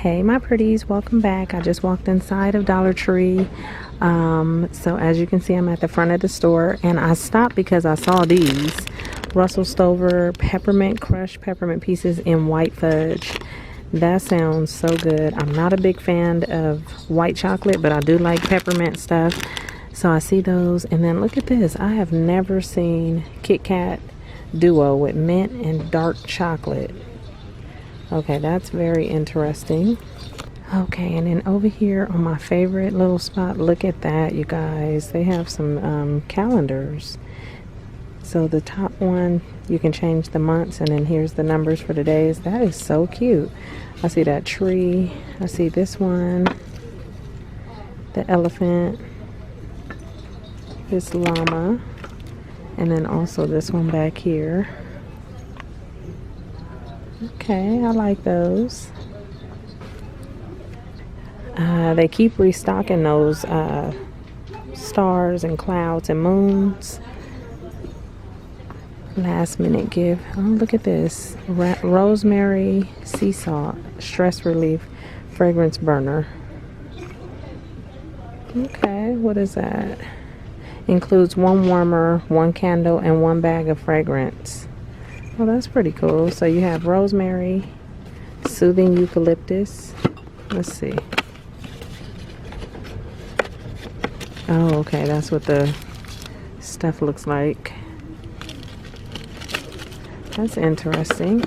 Hey my pretties, welcome back. I just walked inside of Dollar Tree. So as you can see, I'm at the front of the store and I stopped because I saw these Russell Stover peppermint crushed peppermint pieces in white fudge. That sounds so good. I'm not a big fan of white chocolate, but I do like peppermint stuff. So I see those, and then look at this. I have never seen Kit Kat Duo with mint and dark chocolate. Okay, that's very interesting. Okay, and then over here on my favorite little spot, look at that, you guys. They have some calendars. So the top one, you can change the months, and then here's the numbers for the days. That is so cute. I see that tree. I see this one, the elephant, this llama, and then also this one back here. Okay, I like those. They keep restocking those stars and clouds and moons. Last minute gift. Oh, look at this. Rosemary sea salt stress relief fragrance burner. Okay, what is that? Includes 1 warmer, 1 candle, and 1 bag of fragrance. Oh, that's pretty cool. So you have rosemary, soothing eucalyptus. Let's see. Oh, okay. That's what the stuff looks like. That's interesting.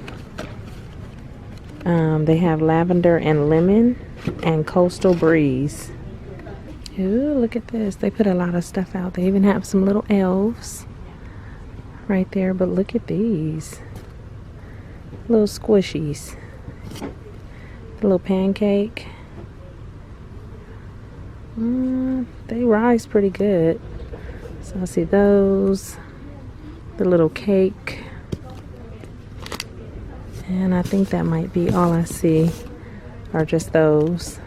They have lavender and lemon and coastal breeze. Ooh, look at this. They put a lot of stuff out. They even have some little elves right there, but look at these little squishies. The little pancake. They rise pretty good. So I see those, the little cake, and I think that might be all I see are just those.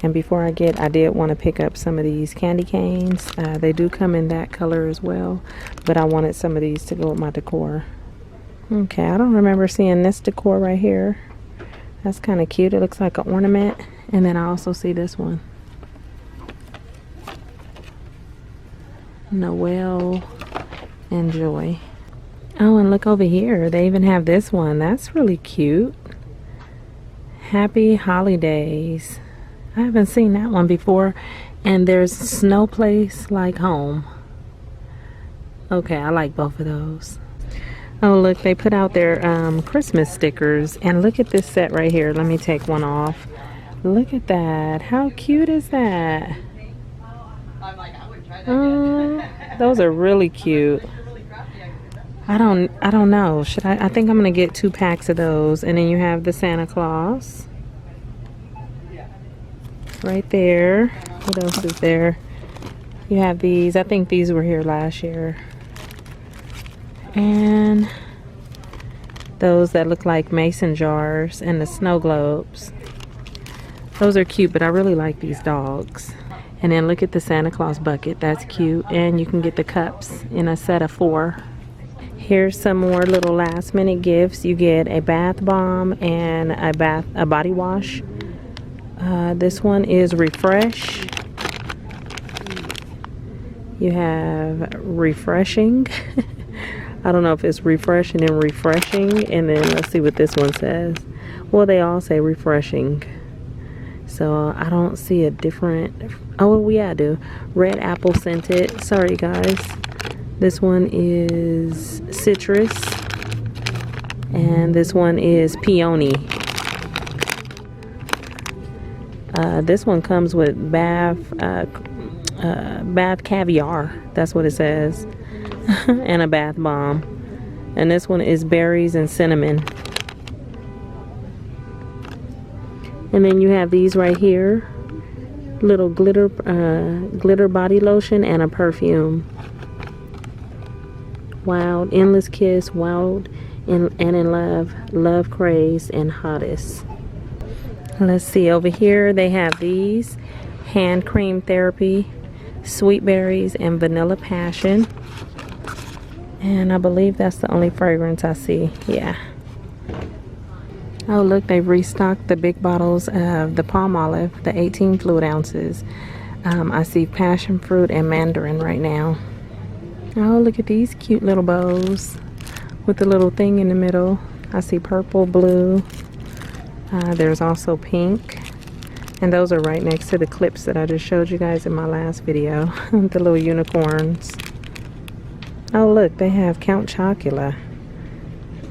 And before I did want to pick up some of these candy canes. They do come in that color as well, but I wanted some of these to go with my decor. Okay, I don't remember seeing this decor right here. That's kind of cute. It looks like an ornament. And then I also see this one. Noel and Joy. Oh, and look over here. They even have this one. That's really cute. Happy Holidays. I haven't seen that one before. And there's Snow Place Like Home. Okay, I like both of those. Oh, look, they put out their Christmas stickers. And look at this set right here. Let me take one off. Look at that. How cute is that? Those are really cute. I don't know. Should I think I'm gonna get 2 packs of those. And then you have the Santa Claus right there. What else is there? You have these. I think these were here last year. And those that look like mason jars and the snow globes. Those are cute, but I really like these dogs. And then look at the Santa Claus bucket. That's cute. And you can get the cups in a set of 4. Here's some more little last minute gifts. You get a bath bomb and a body wash. This one is Refresh. You have Refreshing. I don't know if it's refreshing and refreshing. And then let's see what this one says. Well, they all say refreshing. So I don't see a different. Oh yeah, I do. Red apple scented. Sorry guys. This one is citrus. And this one is peony. This one comes with bath caviar. That's what it says. And a bath bomb. And this one is berries and cinnamon. And then you have these right here. Little glitter body lotion and a perfume. Wild, Endless Kiss, Wild and in Love, Love Crazed, and Hottest. Let's see, over here they have these. Hand Cream Therapy, Sweet Berries, and Vanilla Passion. And I believe that's the only fragrance I see. Yeah. Oh, look, they've restocked the big bottles of the palm olive, the 18 fluid ounces. I see passion fruit and mandarin right now. Oh, look at these cute little bows with the little thing in the middle. I see purple, blue. There's also pink. And those are right next to the clips that I just showed you guys in my last video. The little unicorns. Oh, look, they have Count Chocula.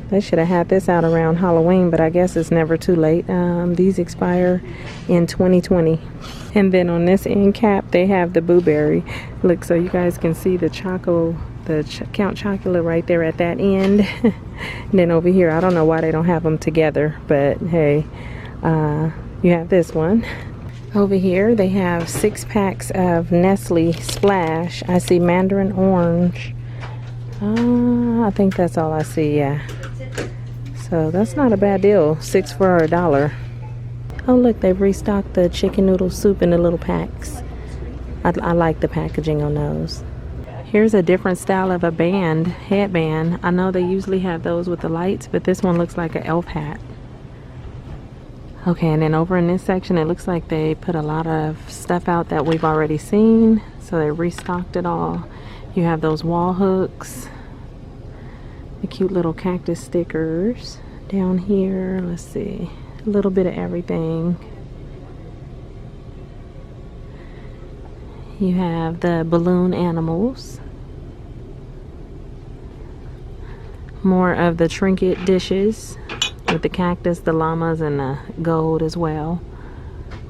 They should have had this out around Halloween, but I guess it's never too late. These expire in 2020. And then on this end cap, they have the blueberry. Look, so you guys can see the Count Chocula right there at that end. And then over here, I don't know why they don't have them together, but hey, you have this one. Over here, they have 6 packs of Nestle Splash. I see Mandarin Orange. I think that's all I see, yeah. So that's not a bad deal. 6 for $1. Oh, look, they've restocked the chicken noodle soup in the little packs. I like the packaging on those. Here's a different style of a headband. I know they usually have those with the lights, but this one looks like an elf hat. Okay, and then over in this section, it looks like they put a lot of stuff out that we've already seen. So they restocked it all. You have those wall hooks, the cute little cactus stickers. Down here, let's see, a little bit of everything. You have the balloon animals. More of the trinket dishes with the cactus, the llamas, and the gold as well.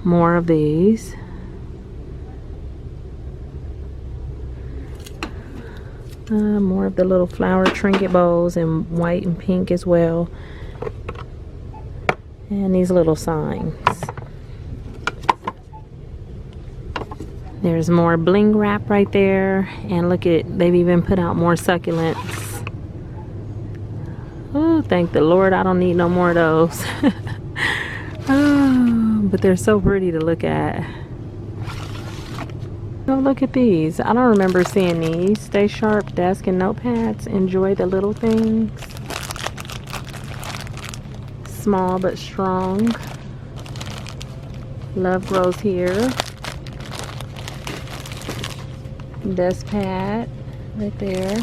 More of these. More of the little flower trinket bowls in white and pink as well. And these little signs. There's more bling wrap right there. And look at, they've even put out more succulents. Oh, thank the Lord, I don't need no more of those. Oh, but they're so pretty to look at. Oh, look at these. I don't remember seeing these. Stay sharp desk and notepads. Enjoy the little things. Small but strong. Love grows here. Desk pad right there.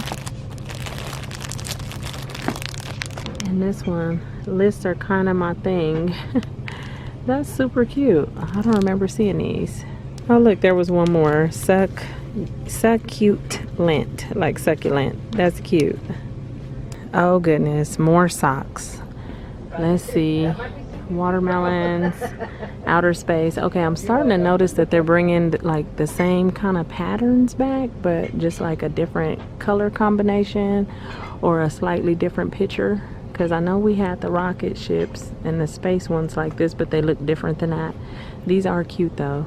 And this one. Lists are kind of my thing. That's super cute. I don't remember seeing these. Oh, look, there was one more. Succulent. Like succulent. That's cute. Oh, goodness. More socks. Let's see. Watermelons. Outer space. Okay, I'm starting to notice that they're bringing like the same kind of patterns back, but just like a different color combination or a slightly different picture. Because I know we had the rocket ships and the space ones like this, but they look different than that. These are cute though.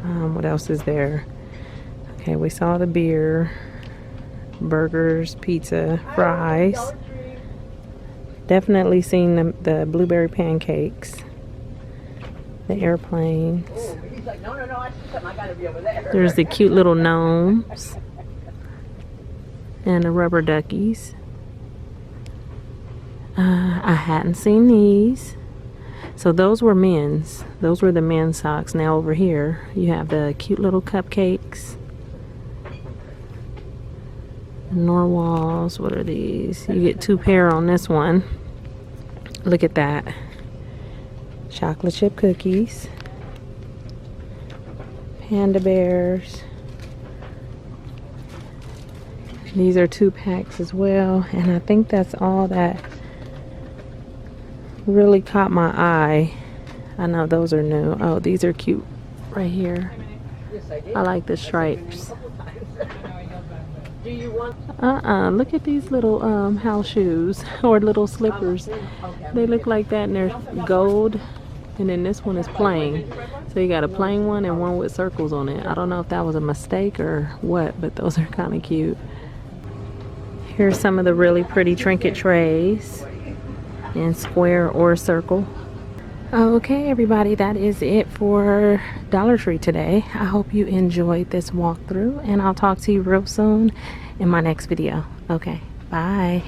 What else is there? Okay, we saw the beer, burgers, pizza, fries. Definitely seen the blueberry pancakes, the airplanes. There's the cute little gnomes and the rubber duckies. I hadn't seen these. So those were men's. Those were the men's socks. Now over here, you have the cute little cupcakes. Narwhals. What are these? You get 2 pair on this one. Look at that. Chocolate chip cookies. Panda bears. These are 2 packs as well. And I think that's all that really caught my eye. I know those are new. Oh, these are cute right here. I like the stripes. Look at these little house shoes or little slippers. They look like that and they're gold. And then this one is plain. So you got a plain one and one with circles on it. I don't know if that was a mistake or what, but those are kind of cute. Here's some of the really pretty trinket trays in square or circle. Okay, everybody, that is it for Dollar Tree today. I hope you enjoyed this walkthrough, and I'll talk to you real soon in my next video. Okay, bye.